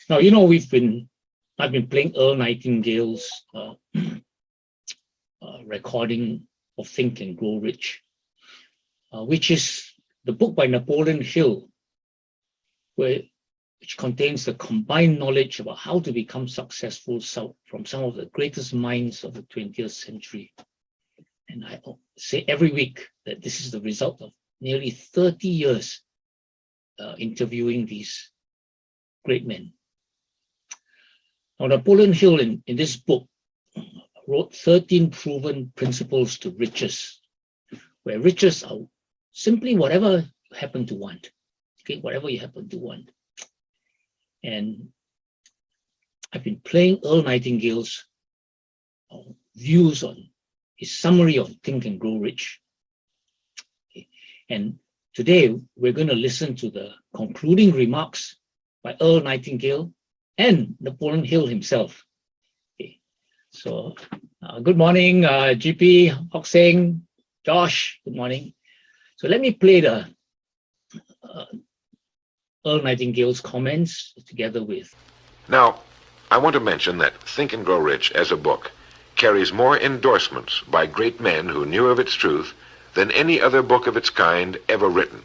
Now, I've been playing Earl Nightingale's recording of Think and Grow Rich, which is the book by Napoleon Hill, which contains the combined knowledge about how to become successful from some of the greatest minds of the 20th century. And I say every week that this is the result of nearly 30 years interviewing these great men. Now, Napoleon Hill in this book wrote 13 proven principles to riches, where riches are simply whatever you happen to want. Okay, whatever you happen to want. And I've been playing Earl Nightingale's views on his summary of Think and Grow Rich. Okay. And today we're going to listen to the concluding remarks by Earl Nightingale and Napoleon Hill himself. Okay. So good morning, GP, Hock Seng, Josh, good morning. So let me play the Earl Nightingale's comments together with. Now, I want to mention that Think and Grow Rich as a book carries more endorsements by great men who knew of its truth than any other book of its kind ever written.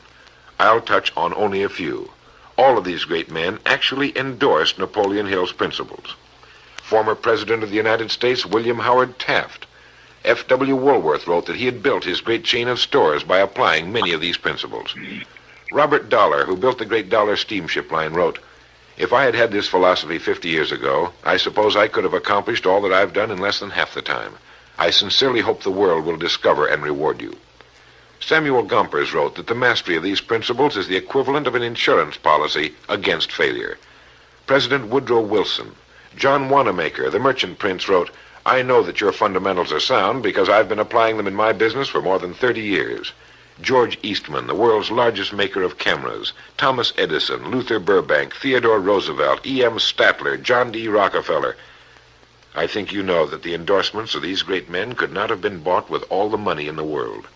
I'll touch on only a few. All of these great men actually endorsed Napoleon Hill's principles. Former President of the United States, William Howard Taft. F.W. Woolworth wrote that he had built his great chain of stores by applying many of these principles. Robert Dollar, who built the great Dollar steamship line, wrote, "If I had had this philosophy 50 years ago, I suppose I could have accomplished all that I've done in less than half the time. I sincerely hope the world will discover and reward you." Samuel Gompers wrote that the mastery of these principles is the equivalent of an insurance policy against failure. President Woodrow Wilson. John Wanamaker, the merchant prince, wrote, "I know that your fundamentals are sound because I've been applying them in my business for more than 30 years. George Eastman, the world's largest maker of cameras, Thomas Edison, Luther Burbank, Theodore Roosevelt, E.M. Statler, John D. Rockefeller. I think you know that the endorsements of these great men could not have been bought with all the money in the world.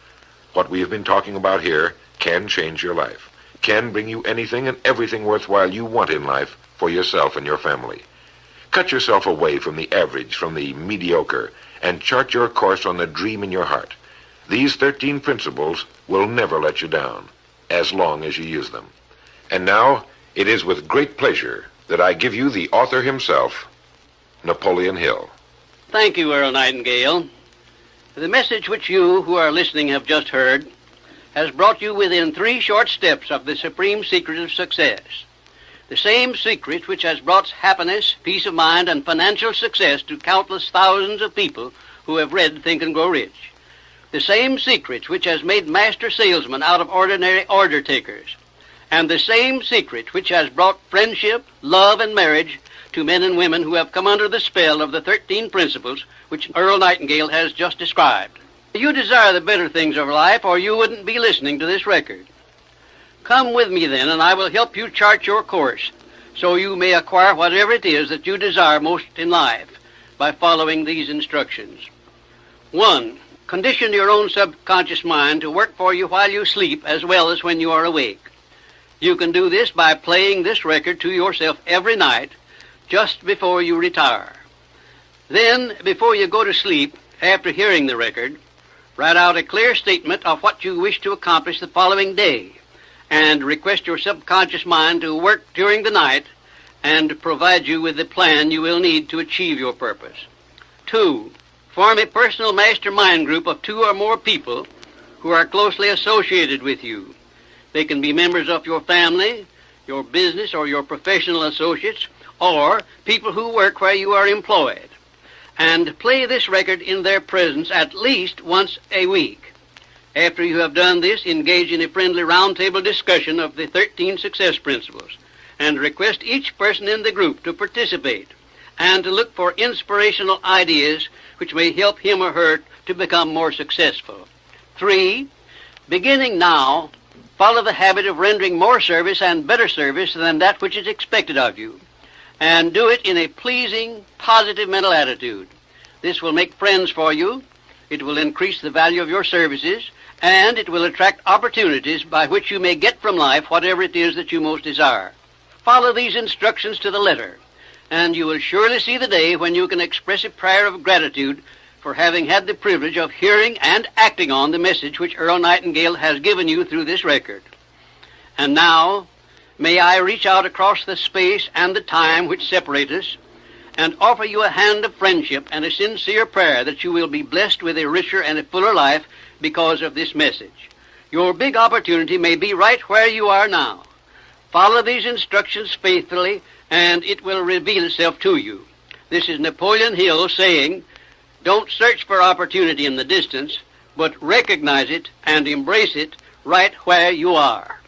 What we have been talking about here can change your life, can bring you anything and everything worthwhile you want in life for yourself and your family. Cut yourself away from the average, from the mediocre, and chart your course on the dream in your heart. These 13 principles will never let you down, as long as you use them. And now, it is with great pleasure that I give you the author himself, Napoleon Hill. Thank you, Earl Nightingale. The message which you who are listening have just heard has brought you within 3 short steps of the supreme secret of success. The same secret which has brought happiness, peace of mind, and financial success to countless thousands of people who have read Think and Grow Rich. The same secret which has made master salesmen out of ordinary order takers. And the same secret which has brought friendship, love, and marriage to men and women who have come under the spell of the 13 principles which Earl Nightingale has just described. You desire the better things of life, or you wouldn't be listening to this record. Come with me then, and I will help you chart your course, so you may acquire whatever it is that you desire most in life by following these instructions. 1. Condition your own subconscious mind to work for you while you sleep as well as when you are awake. You can do this by playing this record to yourself every night just before you retire. Then, before you go to sleep, after hearing the record, write out a clear statement of what you wish to accomplish the following day, and request your subconscious mind to work during the night and provide you with the plan you will need to achieve your purpose. 2. Form a personal mastermind group of 2 or more people who are closely associated with you. They can be members of your family, your business, or your professional associates, or people who work where you are employed. And play this record in their presence at least once a week. After you have done this, engage in a friendly roundtable discussion of the 13 success principles, and request each person in the group to participate and to look for inspirational ideas which may help him or her to become more successful. 3. Beginning now, follow the habit of rendering more service and better service than that which is expected of you, and do it in a pleasing, positive mental attitude. This will make friends for you, it will increase the value of your services, and it will attract opportunities by which you may get from life whatever it is that you most desire. follow these instructions to the letter, and you will surely see the day when you can express a prayer of gratitude for having had the privilege of hearing and acting on the message which Earl Nightingale has given you through this record. And now, may I reach out across the space and the time which separate us and offer you a hand of friendship and a sincere prayer that you will be blessed with a richer and a fuller life because of this message. Your big opportunity may be right where you are now. Follow these instructions faithfully, and it will reveal itself to you. This is Napoleon Hill saying, don't search for opportunity in the distance, but recognize it and embrace it right where you are.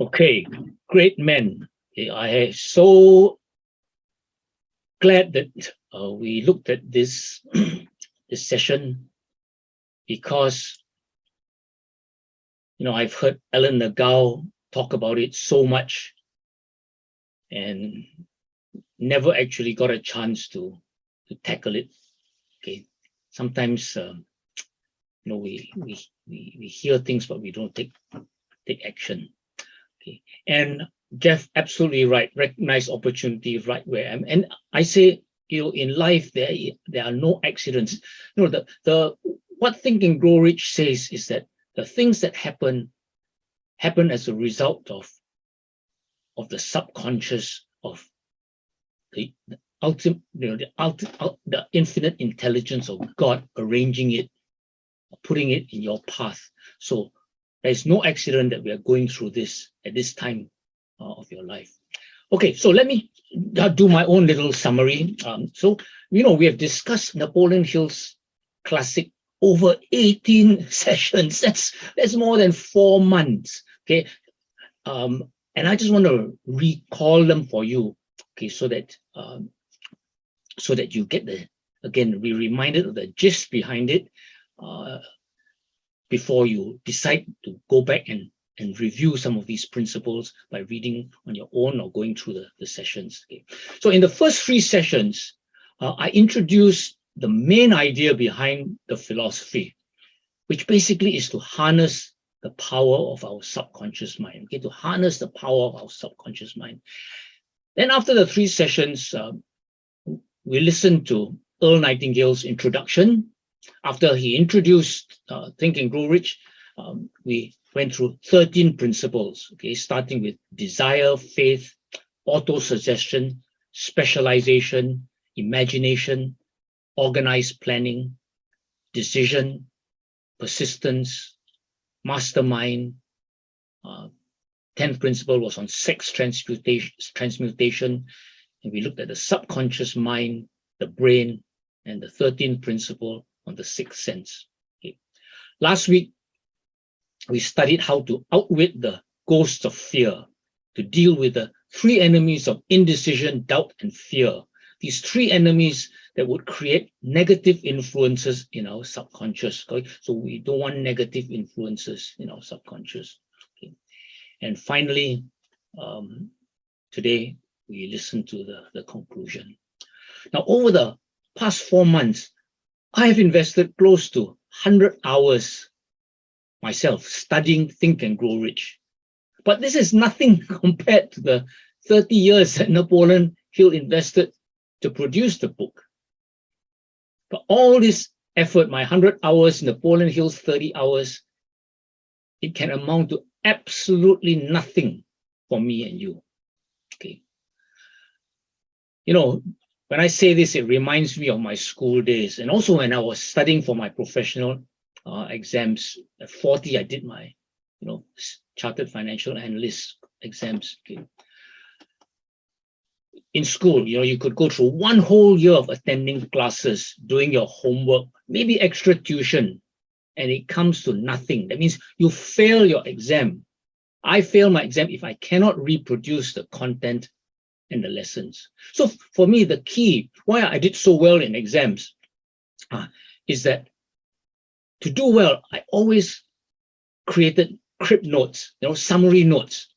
Okay, great men. I am so glad that we looked at this this session, because I've heard Alan Nagao talk about it so much and never actually got a chance to tackle it. Okay, sometimes we hear things but we don't take action. Okay, and Jeff, absolutely right. Recognize opportunity right where I am. And I say, in life there are no accidents. What Think and Grow Rich says is that the things that happen as a result of the subconscious, of the ultimate, the infinite intelligence of God arranging it, putting it in your path. So there's no accident that we are going through this at this time of your life. Okay, so let me do my own little summary. We have discussed Napoleon Hill's classic over 18 sessions. That's more than 4 months. Okay, and I just want to recall them for you. Okay, so that you get be reminded of the gist behind it before you decide to go back and review some of these principles by reading on your own or going through the sessions. Okay. So in the first 3 sessions, I introduced the main idea behind the philosophy, which basically is to harness the power of our subconscious mind. Okay, to harness the power of our subconscious mind. Then after the 3 sessions, we listened to Earl Nightingale's introduction. After he introduced Think and Grow Rich, we went through 13 principles, okay, starting with desire, faith, auto-suggestion, specialization, imagination, organized planning, decision, persistence, mastermind. 10th principle was on sex transmutation, and we looked at the subconscious mind, the brain, and the 13th principle on the 6th sense. Okay. Last week, we studied how to outwit the ghosts of fear, to deal with the 3 enemies of indecision, doubt, and fear. These 3 enemies that would create negative influences in our subconscious. Okay? So we don't want negative influences in our subconscious. Okay? And finally, today, we listen to the conclusion. Now, over the past 4 months, I have invested close to 100 hours myself studying Think and Grow Rich. But this is nothing compared to the 30 years that Napoleon Hill invested to produce the book. But all this effort, my 100 hours, Napoleon Hill's 30 hours, it can amount to absolutely nothing for me and you. Okay. When I say this, it reminds me of my school days. And also when I was studying for my professional exams, at 40, I did my, chartered financial analyst exams. Okay. In school, you could go through 1 whole year of attending classes, doing your homework, maybe extra tuition, and it comes to nothing. That means you fail your exam. I fail my exam if I cannot reproduce the content and the lessons. So for me, the key, why I did so well in exams, is that to do well, I always created crib notes, summary notes.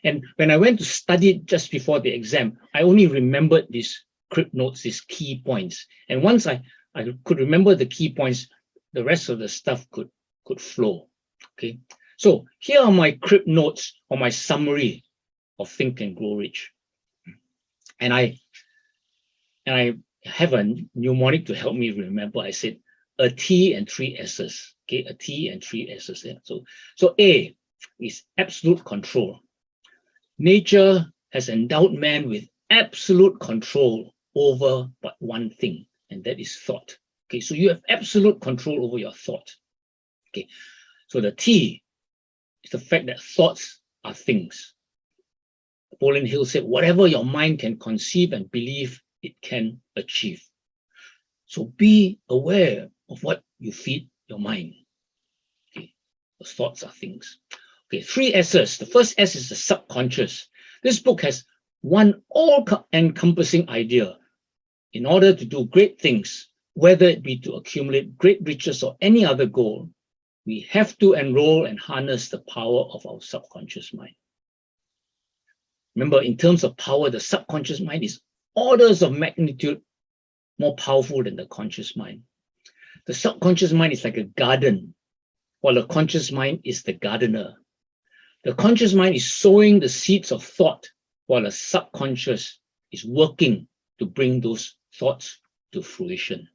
And when I went to study just before the exam, I only remembered these crib notes, these key points. And once I could remember the key points, the rest of the stuff could flow. Okay. So here are my crib notes or my summary of Think and Grow Rich. And I have a mnemonic to help me remember. I said a T and 3 S's. Okay, a T and 3 S's. Yeah. So A is absolute control. Nature has endowed man with absolute control over but one thing, and that is thought. Okay, so you have absolute control over your thought. Okay, so the T is the fact that thoughts are things. Napoleon Hill said, whatever your mind can conceive and believe, it can achieve. So be aware of what you feed your mind. Okay, the thoughts are things. Okay, 3 S's. The first S is the subconscious. This book has one all-encompassing idea. In order to do great things, whether it be to accumulate great riches or any other goal, we have to enroll and harness the power of our subconscious mind. Remember, in terms of power, the subconscious mind is orders of magnitude more powerful than the conscious mind. The subconscious mind is like a garden, while the conscious mind is the gardener. The conscious mind is sowing the seeds of thought, while the subconscious is working to bring those thoughts to fruition.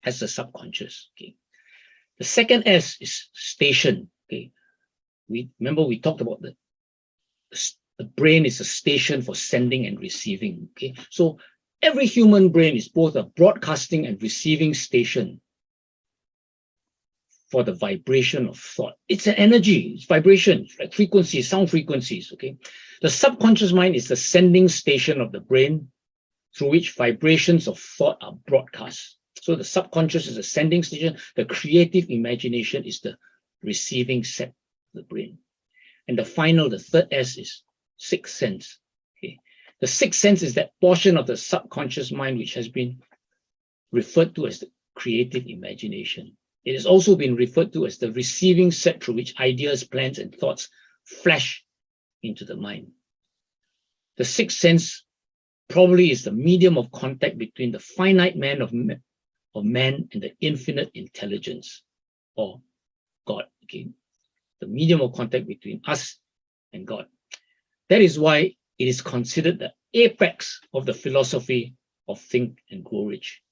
That's the subconscious. Okay. The second S is station. Okay. Remember we talked about the brain is a station for sending and receiving. Okay. So every human brain is both a broadcasting and receiving station for the vibration of thought. It's an energy, it's vibration, like frequencies, sound frequencies. Okay. The subconscious mind is the sending station of the brain through which vibrations of thought are broadcast. So the subconscious is the sending station, the creative imagination is the receiving set of the brain. And the third S is sixth sense. Okay. The sixth sense is that portion of the subconscious mind which has been referred to as the creative imagination. It has also been referred to as the receiving set through which ideas, plans, and thoughts flash into the mind. The sixth sense probably is the medium of contact between the finite man of man and the infinite intelligence, or God. Okay? The medium of contact between us and God. That is why it is considered the apex of the philosophy of Think and Grow Rich.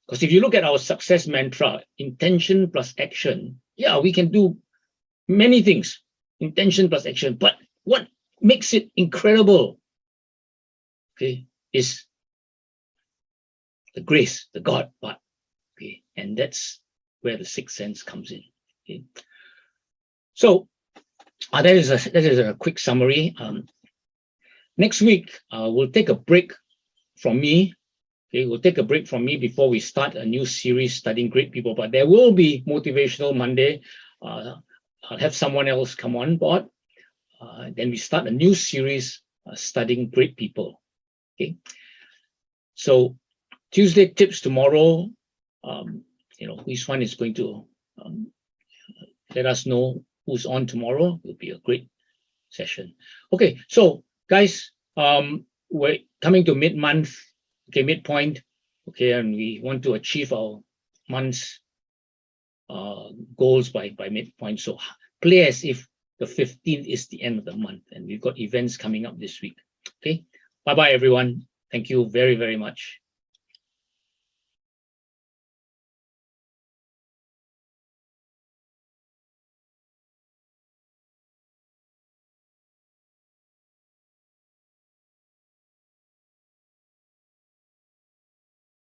Because if you look at our success mantra, intention plus action, yeah, we can do many things, intention plus action, but what makes it incredible, okay, is the grace, the God part, okay, and that's where the sixth sense comes in. Okay, so that is a quick summary. Next week we'll take a break from me. Okay, we'll take a break from me before we start a new series studying great people. But there will be Motivational Monday. I'll have someone else come on board. Then we start a new series studying great people. Okay, so Tuesday tips tomorrow. Which one is going to let us know who's on tomorrow. It will be a great session. Okay, so guys, we're coming to mid-month. Okay, midpoint. Okay, and we want to achieve our month's goals by midpoint. So play as if the 15th is the end of the month, and we've got events coming up this week. Okay, bye-bye, everyone. Thank you very, very much.